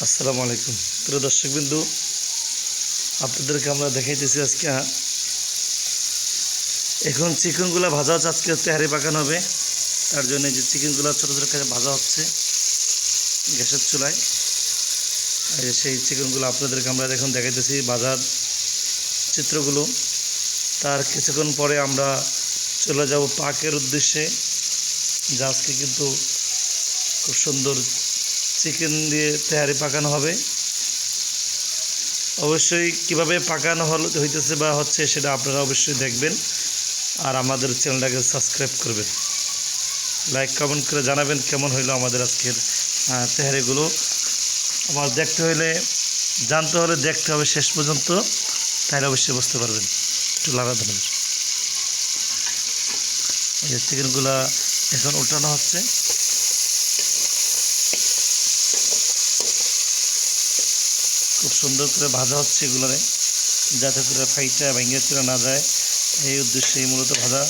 আসসালামু আলাইকুম প্রিয় দর্শকবৃন্দ, আপনাদেরকে আমরা দেখাইতেছি আজকে এখন চিকেনগুলো ভাজা হচ্ছে। আজকে তেহারি পাকানো হবে, তার জন্য যে চিকেনগুলো ছোটো ছোটো করে ভাজা হচ্ছে গ্যাসের চুলায়। সেই চিকেনগুলো আপনাদেরকে আমরা এখন দেখাইতেছি ভাজার চিত্রগুলো। তার কিছুক্ষণ পরে আমরা চলে যাব পাকের উদ্দেশ্যে, যা আজকে কিন্তু খুব সুন্দর চিকেন দিয়ে তেহারি পাকানো হবে। অবশ্যই কিভাবে পাকানো হইতেছে বা হচ্ছে সেটা আপনারা অবশ্যই দেখবেন, আর আমাদের চ্যানেলটাকে সাবস্ক্রাইব করবেন, লাইক কমেন্ট করে জানাবেন কেমন হইলো আমাদের আজকের তেহারিগুলো। আমার দেখতে হইলে জানতে হলে দেখতে হবে শেষ পর্যন্ত, তাহলে অবশ্যই বুঝতে পারবেন। একটু লাগা ধরুন, এই যে চিকেনগুলো এখন উঠানো হচ্ছে। খুব সুন্দর করে ভাজা হচ্ছে এগুলোরে, যাতে করে ফাইটা ভেঙে চলে না যায়, এই উদ্দেশ্যেই মূলত ভাজা।